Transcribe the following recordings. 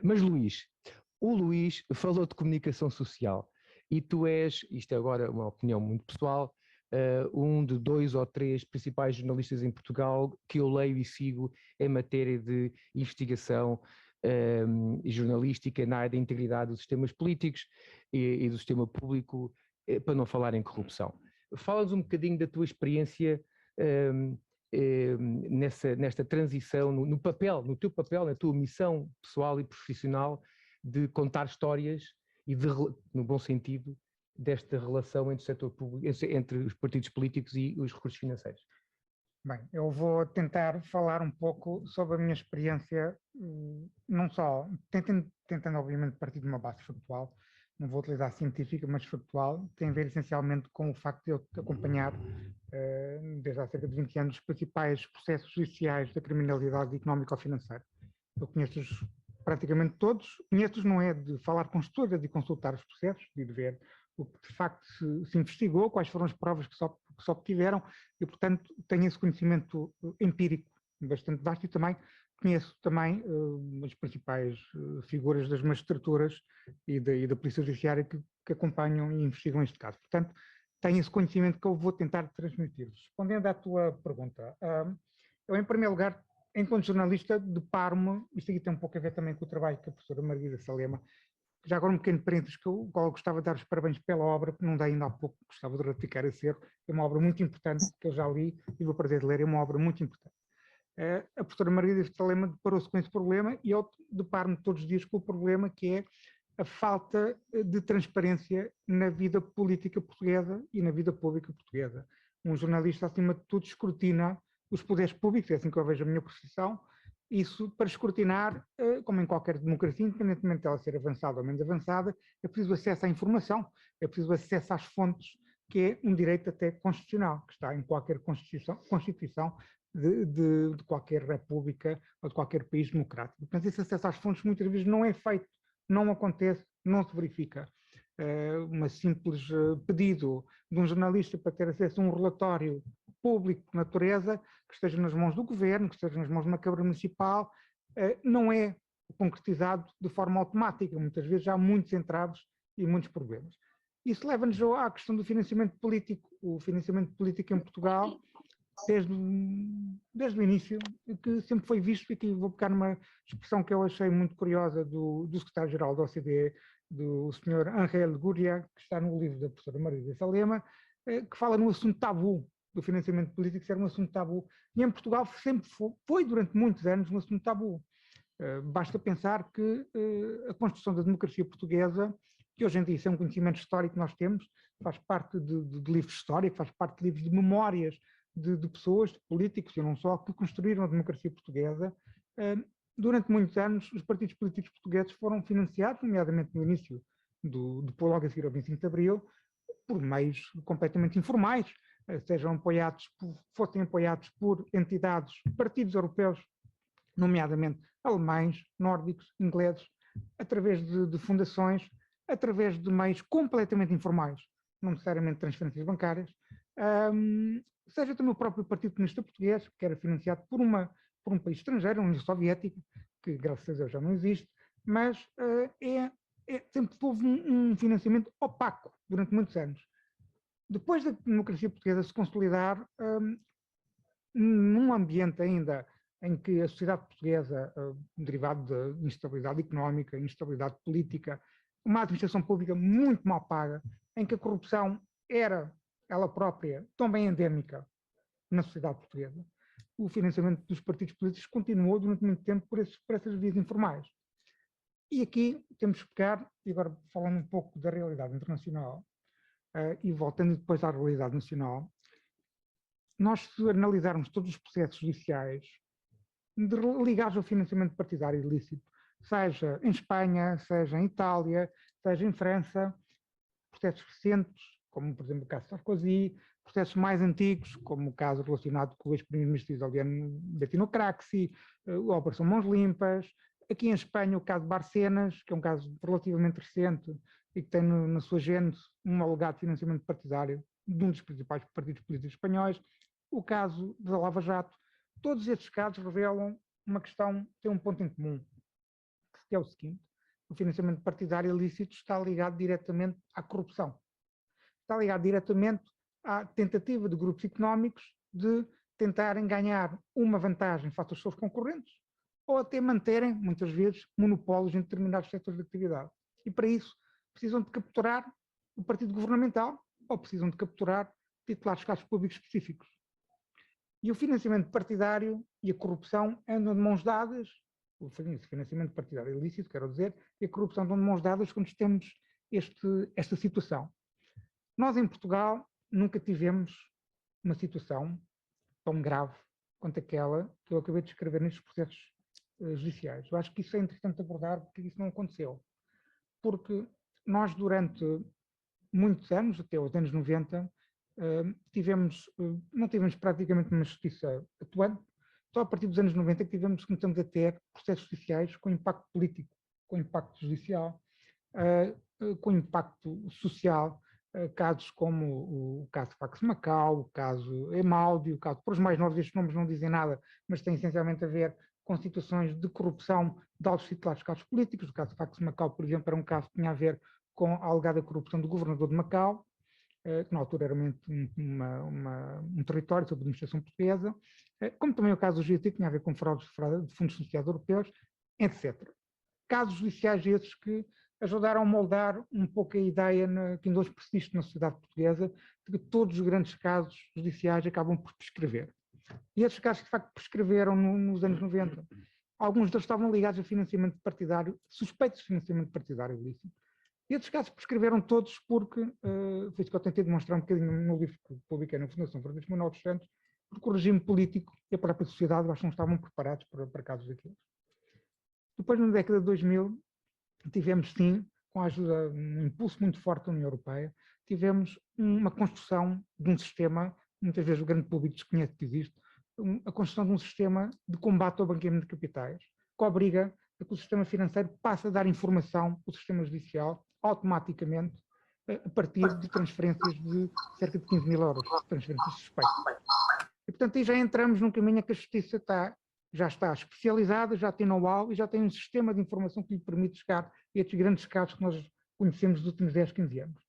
Mas Luís, o Luís falou de comunicação social e tu és, isto é agora uma opinião muito pessoal, um de dois ou três principais jornalistas em Portugal que eu leio e sigo em matéria de investigação e jornalística na área da integridade dos sistemas políticos e do sistema público, para não falar em corrupção. Fala-nos um bocadinho da tua experiência nesta transição, no teu papel, na tua missão pessoal e profissional de contar histórias e, no bom sentido, desta relação entre o setor público, entre os partidos políticos e os recursos financeiros. Bem, eu vou tentar falar um pouco sobre a minha experiência, não só, tentando obviamente partir de uma base factual, não vou utilizar científica, mas factual, tem a ver essencialmente com o facto de eu acompanhar, desde há cerca de 20 anos, os principais processos judiciais da criminalidade económico-financeira. Eu conheço-os praticamente todos, conheço-os não é de falar com estudos, de consultar os processos, de ver o que de facto se investigou, quais foram as provas que se obtiveram, e portanto tenho esse conhecimento empírico bastante vasto e também conheço também as principais figuras das magistraturas e da Polícia Judiciária que acompanham e investigam este caso. Portanto, tenho esse conhecimento que eu vou tentar transmitir. Respondendo à tua pergunta, eu em primeiro lugar, enquanto jornalista, deparo-me, isto aqui tem um pouco a ver também com o trabalho que a professora Margarida Salema, já agora um pequeno parênteses, que eu gostava de dar os parabéns pela obra, que não dei ainda há pouco, gostava de ratificar esse erro, é uma obra muito importante, que eu já li e tive o prazer de ler, é uma obra muito importante. A professora Margarida Salema deparou-se com esse problema e eu deparo-me todos os dias com o problema que é a falta de transparência na vida política portuguesa e na vida pública portuguesa. Um jornalista, acima de tudo, escrutina os poderes públicos, é assim que eu vejo a minha profissão. Isso, para escrutinar, como em qualquer democracia, independentemente dela ser avançada ou menos avançada, é preciso acesso à informação, é preciso acesso às fontes, que é um direito até constitucional, que está em qualquer constituição de qualquer república ou de qualquer país democrático. Portanto, esse acesso às fontes muitas vezes não é feito, não acontece, não se verifica. Um simples pedido de um jornalista para ter acesso a um relatório público de natureza, que esteja nas mãos do governo, que esteja nas mãos de uma Câmara Municipal, não é concretizado de forma automática. Muitas vezes há muitos entraves e muitos problemas. Isso leva-nos à questão do financiamento político. O financiamento político em Portugal, desde o início, que sempre foi visto, e aqui vou pegar numa expressão que eu achei muito curiosa do secretário-geral da OCDE, do Sr. Angel Gurria, que está no livro da professora Margarida Salema, que fala no assunto tabu do financiamento político, ser um assunto tabu. E em Portugal sempre foi durante muitos anos um assunto tabu. Basta pensar que a construção da democracia portuguesa, que hoje em dia isso é um conhecimento histórico que nós temos, faz parte de livros históricos, faz parte de livros de memórias de pessoas, de políticos e não só, que construíram a democracia portuguesa. Durante muitos anos, os partidos políticos portugueses foram financiados, nomeadamente no início, logo a seguir ao 25 de Abril, por meios completamente informais, fossem apoiados por entidades, partidos europeus, nomeadamente alemães, nórdicos, ingleses, através de fundações, através de meios completamente informais, não necessariamente transferências bancárias, seja também o próprio Partido Comunista Português, que era financiado por um país estrangeiro, a União Soviética, que graças a Deus já não existe, mas sempre houve um financiamento opaco durante muitos anos. Depois da democracia portuguesa se consolidar, num ambiente ainda em que a sociedade portuguesa, derivado de instabilidade económica, instabilidade política, uma administração pública muito mal paga, em que a corrupção era ela própria também endémica na sociedade portuguesa, o financiamento dos partidos políticos continuou durante muito tempo por essas vias informais. E aqui temos que pegar, e agora falando um pouco da realidade internacional, e voltando depois à realidade nacional, nós, se analisarmos todos os processos judiciais ligados ao financiamento partidário ilícito, seja em Espanha, seja em Itália, seja em França, processos recentes, como por exemplo o caso de Sarkozy, processos mais antigos, como o caso relacionado com o ex-primeiro-ministro italiano Bettino Craxi, a Operação Mãos Limpas, aqui em Espanha o caso de Barcenas, que é um caso relativamente recente e que tem na sua gênese um alegado financiamento partidário de um dos principais partidos políticos espanhóis, o caso da Lava Jato. Todos estes casos revelam uma questão, tem um ponto em comum. que é o seguinte: o financiamento partidário ilícito está ligado diretamente à corrupção. Está ligado diretamente à tentativa de grupos económicos de tentarem ganhar uma vantagem face aos seus concorrentes ou até manterem, muitas vezes, monopólios em determinados setores de atividade. E para isso precisam de capturar o partido governamental ou precisam de capturar titulares de cargos públicos específicos. E o financiamento partidário e a corrupção andam de mãos dadas, o financiamento partidário ilícito, quero dizer, e a corrupção andam de mãos dadas quando temos esta situação. Nós, em Portugal, nunca tivemos uma situação tão grave quanto aquela que eu acabei de descrever nestes processos judiciais. Eu acho que isso é interessante abordar, porque isso não aconteceu. Porque nós, durante muitos anos, até os anos 90, não tivemos praticamente uma justiça atuante. Só a partir dos anos 90 que começamos a ter processos judiciais com impacto político, com impacto judicial, com impacto social, casos como o caso Pax Macau, o caso Emaldi, o caso, para os mais novos estes nomes não dizem nada, mas têm essencialmente a ver com situações de corrupção de altos titulares de cargos políticos. O caso Pax Macau, por exemplo, era um caso que tinha a ver com a alegada corrupção do governador de Macau, que na altura era um território sob administração portuguesa, como também o caso do GT, que tinha a ver com fraudes de fundos sociais europeus, etc. Casos judiciais esses que ajudaram a moldar um pouco a ideia que ainda hoje persiste na sociedade portuguesa de que todos os grandes casos judiciais acabam por prescrever. E esses casos, de facto, prescreveram nos anos 90. Alguns deles estavam ligados a financiamento partidário, suspeitos de financiamento partidário ilícito. E esses casos prescreveram todos porque, foi isso que eu tentei demonstrar um bocadinho no livro que publiquei na Fundação Francisco Manuel dos Santos, porque o regime político e a própria sociedade acho que não estavam preparados para casos daqueles. Depois, na década de 2000, tivemos sim, com a ajuda, um impulso muito forte da União Europeia, tivemos uma construção de um sistema, muitas vezes o grande público desconhece que existe, a construção de um sistema de combate ao branqueamento de capitais, que obriga a que o sistema financeiro passe a dar informação ao sistema judicial automaticamente a partir de transferências de cerca de 15 mil euros, transferências suspeitas. E, portanto, aí já entramos num caminho em que a justiça já está especializada, já tem know-how e já tem um sistema de informação que lhe permite chegar a estes grandes casos que nós conhecemos dos últimos 10, 15 anos.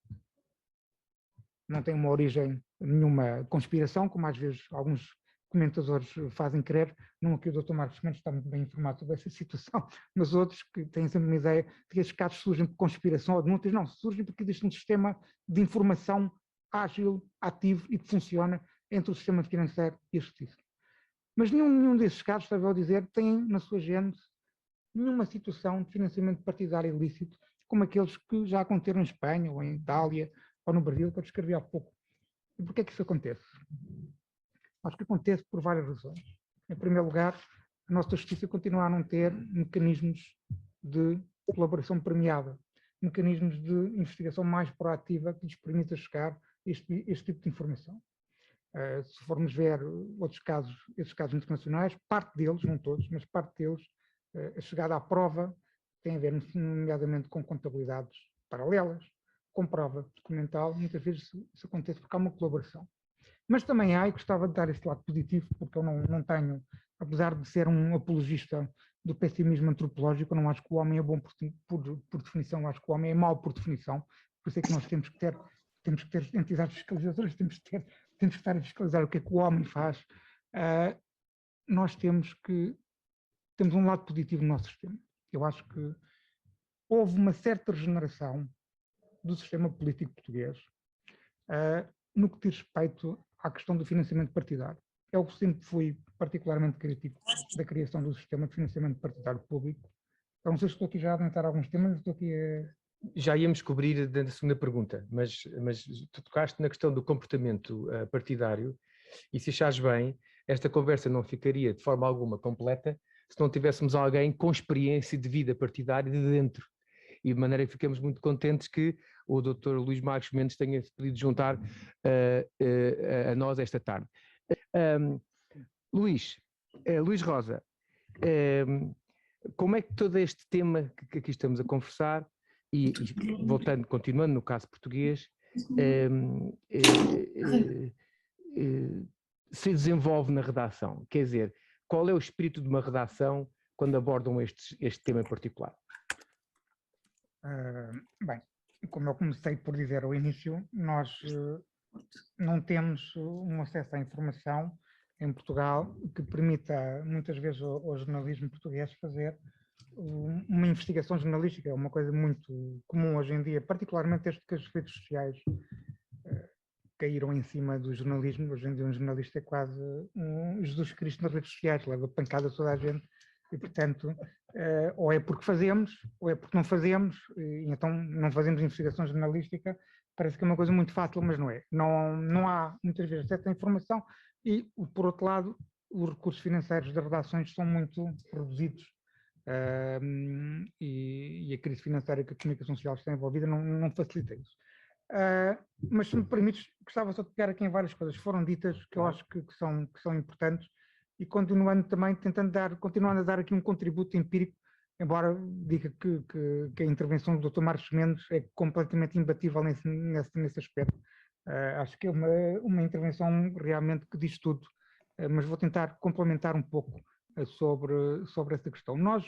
Não tem uma origem, nenhuma conspiração, como às vezes alguns comentadores fazem crer. Não aqui o Dr. Marcos Mendes está muito bem informado sobre essa situação, mas outros que têm sempre uma ideia de que estes casos surgem por conspiração ou denúncias. Não, surgem porque existe um sistema de informação ágil, ativo e que funciona entre o sistema financeiro e a justiça. Mas nenhum desses casos, estava a dizer, tem na sua gênese nenhuma situação de financiamento partidário ilícito, como aqueles que já aconteceram em Espanha, ou em Itália, ou no Brasil, que eu descrevi há pouco. E porquê é que isso acontece? Acho que acontece por várias razões. Em primeiro lugar, a nossa justiça continua a não ter mecanismos de colaboração premiada, mecanismos de investigação mais proativa que lhes permita chegar a este tipo de informação. Se formos ver outros casos, esses casos internacionais, parte deles, não todos, mas parte deles, a chegada à prova tem a ver, nomeadamente, com contabilidades paralelas, com prova documental. Muitas vezes isso acontece porque há uma colaboração. Mas também há, e gostava de dar este lado positivo, porque eu não tenho, apesar de ser um apologista do pessimismo antropológico, eu não acho que o homem é bom por definição, eu acho que o homem é mau por definição, por isso é que nós temos que ter entidades fiscalizadoras, temos que estar a fiscalizar o que é que o homem faz. Nós temos um lado positivo no nosso sistema. Eu acho que houve uma certa regeneração do sistema político português no que diz respeito à questão do financiamento partidário. Eu sempre fui particularmente crítico da criação do sistema de financiamento partidário público. Eu não sei se estou aqui já a adiantar alguns temas, estou aqui a... Já íamos cobrir na segunda pergunta, mas tu tocaste na questão do comportamento partidário e se achares bem, esta conversa não ficaria de forma alguma completa se não tivéssemos alguém com experiência de vida partidária de dentro. E de maneira que ficamos muito contentes que o Dr. Luís Marcos Mendes tenha podido juntar a nós esta tarde. Luís Rosa, como é que todo este tema que aqui estamos a conversar, e continuando no caso português, se desenvolve na redação? Quer dizer, qual é o espírito de uma redação quando abordam este tema em particular? Bem, como eu comecei por dizer ao início, nós não temos um acesso à informação em Portugal que permita, muitas vezes, ao jornalismo português fazer uma investigação jornalística. É uma coisa muito comum hoje em dia, particularmente desde que as redes sociais caíram em cima do jornalismo. Hoje em dia um jornalista é quase um Jesus Cristo nas redes sociais, leva pancada a toda a gente e, portanto, ou é porque fazemos, ou é porque não fazemos, e então não fazemos investigação jornalística. Parece que é uma coisa muito fácil, mas não é. Não há, muitas vezes, acesso à informação e, por outro lado, os recursos financeiros das redações são muito reduzidos. E a crise financeira que a comunicação social está envolvida não facilita isso. Mas se me permites, gostava só de pegar aqui em várias coisas que foram ditas que eu acho que são importantes e continuando também, continuando a dar aqui um contributo empírico, embora diga que a intervenção do Dr. Marcos Mendes é completamente imbatível nesse aspecto. Acho que é uma intervenção realmente que diz tudo, mas vou tentar complementar um pouco sobre essa questão. Nós,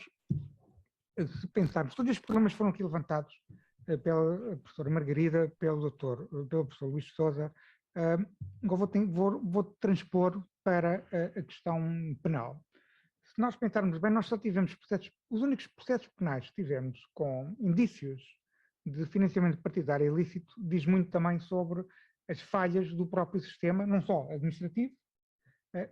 se pensarmos, todos os problemas foram aqui levantados pela professora Margarida, pelo professor Luís Sousa. Vou transpor para a questão penal. Se nós pensarmos bem, nós só tivemos os únicos processos penais que tivemos com indícios de financiamento partidário ilícito, diz muito também sobre as falhas do próprio sistema, não só administrativo,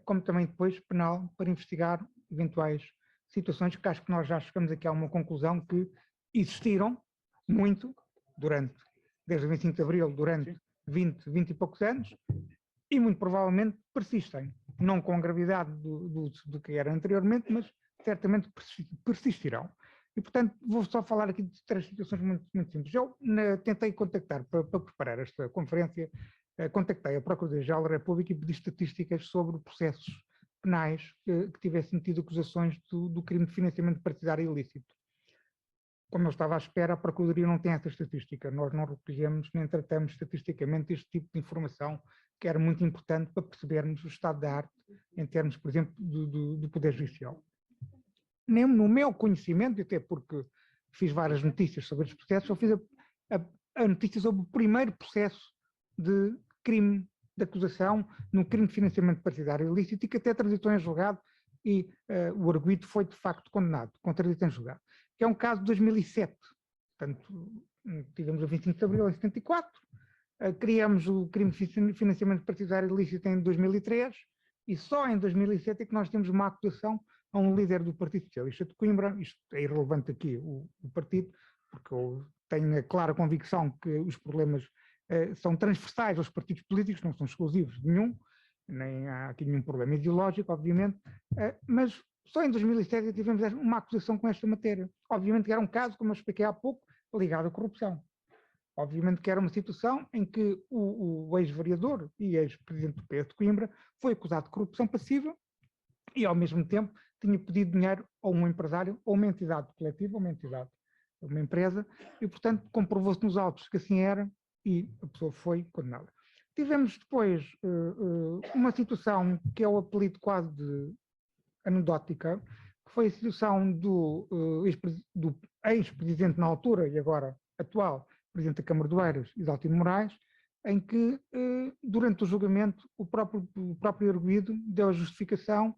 como também depois penal, para investigar eventuais situações que acho que nós já chegamos aqui a uma conclusão que existiram muito desde o 25 de Abril, durante 20 e poucos anos, e muito provavelmente persistem, não com a gravidade do que era anteriormente, mas certamente persistirão. E, portanto, vou só falar aqui de 3 situações muito, muito simples. Eu tentei contactar, para preparar esta conferência, contactei a Procuradoria-Geral da República e pedi estatísticas sobre processos penais que tivessem tido acusações do crime de financiamento partidário ilícito. Como eu estava à espera, a Procuradoria não tem essa estatística. Nós não recolhemos nem tratamos estatisticamente este tipo de informação, que era muito importante para percebermos o estado da arte em termos, por exemplo, do Poder Judicial. Nem no meu conhecimento, até porque fiz várias notícias sobre estes processos, eu fiz a notícia sobre o primeiro processo de crime de acusação no crime de financiamento partidário ilícito e que até transitou em julgado e o arguido foi de facto condenado, com transição em julgado, que é um caso de 2007. Portanto, tivemos o 25 de Abril em 74, criamos o crime de financiamento partidário ilícito em 2003 e só em 2007 é que nós temos uma acusação a um líder do Partido Socialista de Coimbra. Isto é irrelevante aqui, o partido, porque eu tenho a clara convicção que os problemas são transversais aos partidos políticos, não são exclusivos de nenhum, nem há aqui nenhum problema ideológico, obviamente, mas só em 2007 tivemos uma acusação com esta matéria. Obviamente que era um caso, como eu expliquei há pouco, ligado à corrupção. Obviamente que era uma situação em que o ex-vereador e ex-presidente do PS de Coimbra foi acusado de corrupção passiva e, ao mesmo tempo, tinha pedido dinheiro a um empresário ou uma entidade coletiva, uma empresa, e, portanto, comprovou-se nos autos que assim era e a pessoa foi condenada. Tivemos depois uma situação que é o apelido quase de anedótica, que foi a situação do ex-presidente na altura e agora atual presidente da Câmara de Oeiras, Isaltino Moraes, em que, durante o julgamento, o próprio arguido deu a justificação,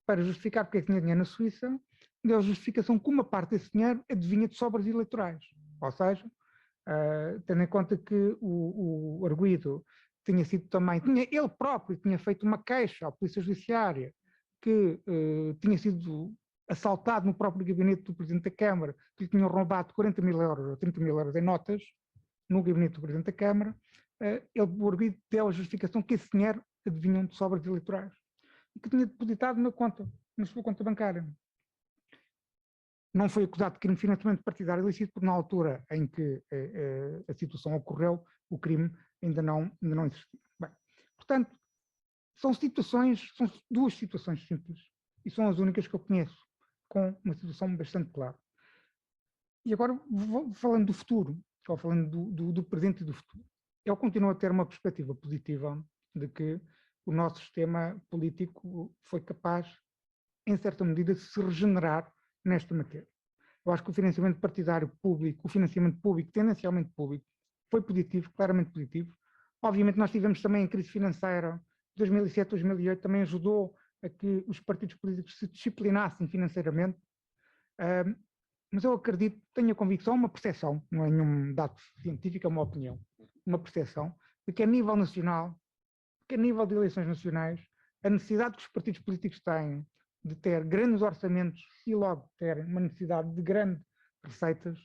para justificar porque é que tinha dinheiro na Suíça, deu a justificação que uma parte desse dinheiro adivinha de sobras eleitorais. Ou seja, tendo em conta que o arguido tinha sido também, ele próprio tinha feito uma queixa à Polícia Judiciária que tinha sido assaltado no próprio gabinete do Presidente da Câmara, que lhe tinham roubado 40 mil euros ou 30 mil euros em notas, no gabinete do Presidente da Câmara, o arguido deu a justificação que esse dinheiro adivinham de sobras eleitorais e que tinha depositado na sua conta bancária. Não foi acusado de crime de financiamento partidário ilícito, porque na altura em que a situação ocorreu, o crime ainda não existia. Bem, portanto, são duas situações simples e são as únicas que eu conheço, com uma situação bastante clara. E agora, falando do futuro, ou falando do presente e do futuro, eu continuo a ter uma perspectiva positiva de que o nosso sistema político foi capaz, em certa medida, de se regenerar nesta matéria. Eu acho que o financiamento partidário público, o financiamento público, tendencialmente público, foi positivo, claramente positivo. Obviamente nós tivemos também a crise financeira de 2007, 2008, também ajudou a que os partidos políticos se disciplinassem financeiramente, mas eu acredito, tenho a convicção, uma percepção, não é nenhum dado científico, é uma opinião, uma percepção, de que a nível nacional, que a nível de eleições nacionais, a necessidade que os partidos políticos têm de ter grandes orçamentos e logo terem uma necessidade de grandes receitas,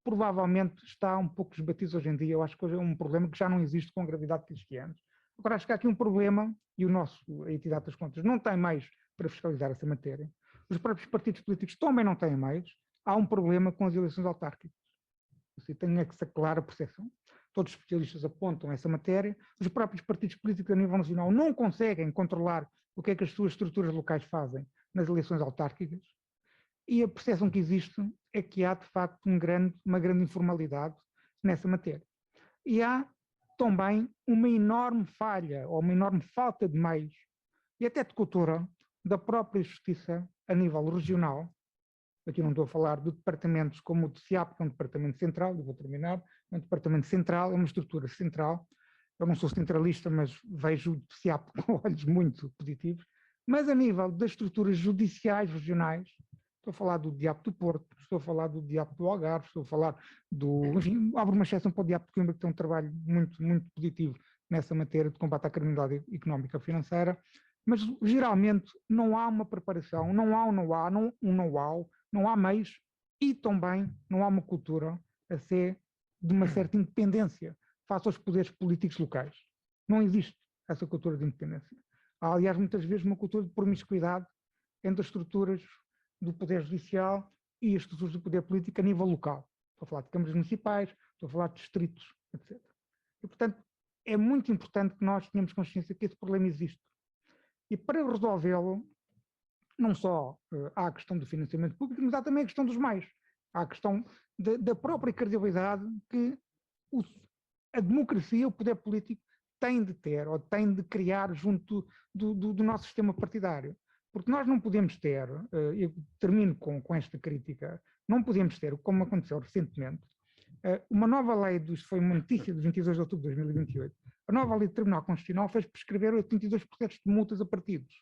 provavelmente está um pouco esbatido hoje em dia. Eu acho que hoje é um problema que já não existe com a gravidade que existia antes. Agora acho que há aqui um problema, e a entidade das contas não tem mais para fiscalizar essa matéria. Os próprios partidos políticos também não têm mais. Há um problema com as eleições autárquicas. Você tem que se aclarar a percepção. Todos os especialistas apontam essa matéria. Os próprios partidos políticos a nível nacional não conseguem controlar o que é que as suas estruturas locais fazem nas eleições autárquicas. E a percepção que existe é que há, de facto, uma grande informalidade nessa matéria. E há também uma enorme falha, ou uma enorme falta de meios, e até de cultura, da própria justiça a nível regional. Aqui não estou a falar de departamentos como o de CIAP, que é um departamento central, eu vou terminar, é um departamento central, é uma estrutura central. Eu não sou centralista, mas vejo o CIAP com olhos muito positivos. Mas a nível das estruturas judiciais regionais, estou a falar do DIAP do Porto, estou a falar do DIAP do Algarve, estou a falar do... Enfim, abro uma exceção para o DIAP de Coimbra, que tem um trabalho muito, muito positivo nessa matéria de combate à criminalidade económica e financeira, mas geralmente não há uma preparação, não há um know-how, não há meios e também não há uma cultura a ser de uma certa independência face aos poderes políticos locais. Não existe essa cultura de independência. Há, aliás, muitas vezes uma cultura de promiscuidade entre as estruturas do poder judicial e as estruturas do poder político a nível local. Estou a falar de câmaras municipais, estou a falar de distritos, etc. E, portanto, é muito importante que nós tenhamos consciência que esse problema existe. E para resolvê-lo, não só há a questão do financiamento público, mas há também a questão dos meios. Há a questão da própria credibilidade que a democracia, o poder político, tem de ter ou tem de criar junto do nosso sistema partidário. Porque nós não podemos ter, eu termino com esta crítica, não podemos ter, como aconteceu recentemente, uma nova lei, foi uma notícia de 22 de outubro de 2028, a nova lei do Tribunal Constitucional fez prescrever 82 processos de multas a partidos.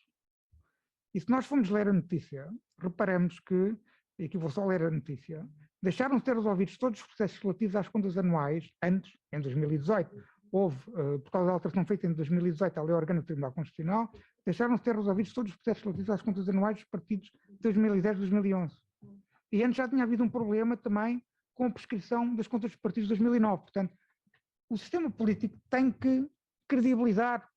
E se nós formos ler a notícia, reparamos que, e aqui vou só ler a notícia, deixaram de ter resolvidos todos os processos relativos às contas anuais, antes, em 2018, houve, por causa da alteração feita em 2018 à Lei Orgânica do Tribunal Constitucional, deixaram de ter resolvidos todos os processos relativos às contas anuais dos partidos de 2010 e 2011. E antes já tinha havido um problema também com a prescrição das contas dos partidos de 2009. Portanto, o sistema político tem que credibilizar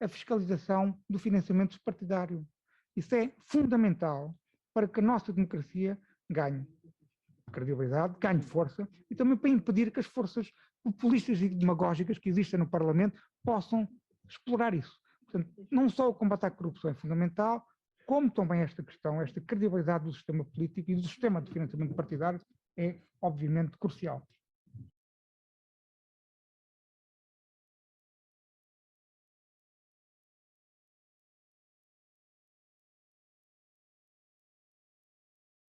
a fiscalização do financiamento partidário. Isso é fundamental para que a nossa democracia ganhe credibilidade, ganhe força e também para impedir que as forças populistas e demagógicas que existem no Parlamento possam explorar isso. Portanto, não só o combate à corrupção é fundamental, como também esta questão, esta credibilidade do sistema político e do sistema de financiamento partidário é, obviamente, crucial.